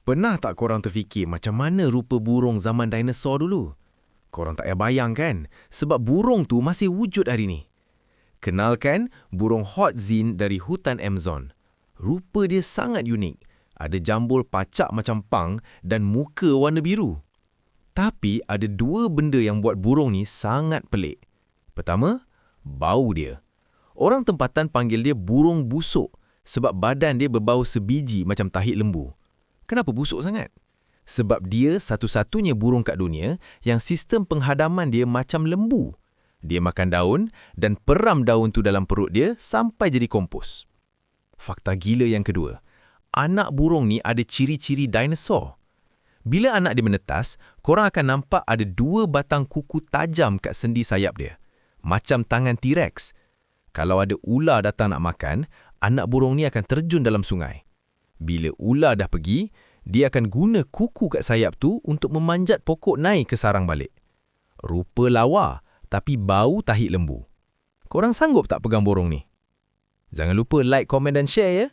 Pernah tak korang terfikir macam mana rupa burung zaman dinosaur dulu? Korang tak payah bayang kan? Sebab burung tu masih wujud hari ni. Kenalkan burung Hoatzin dari hutan Amazon. Rupa dia sangat unik. Ada jambul pacak macam pang dan muka warna biru. Tapi ada dua benda yang buat burung ni sangat pelik. Pertama, bau dia. Orang tempatan panggil dia burung busuk sebab badan dia berbau sebiji macam tahit lembu. Kenapa busuk sangat? Sebab dia satu-satunya burung kat dunia yang sistem penghadaman dia macam lembu. Dia makan daun dan peram daun tu dalam perut dia sampai jadi kompos. Fakta gila yang kedua, anak burung ni ada ciri-ciri dinosaur. Bila anak dia menetas, korang akan nampak ada dua batang kuku tajam kat sendi sayap dia. Macam tangan T-Rex. Kalau ada ular datang nak makan, anak burung ni akan terjun dalam sungai. Bila ular dah pergi, dia akan guna kuku kat sayap tu untuk memanjat pokok naik ke sarang balik. Rupa lawa, tapi bau tahit lembu. Korang sanggup tak pegang burung ni? Jangan lupa like, komen dan share ya.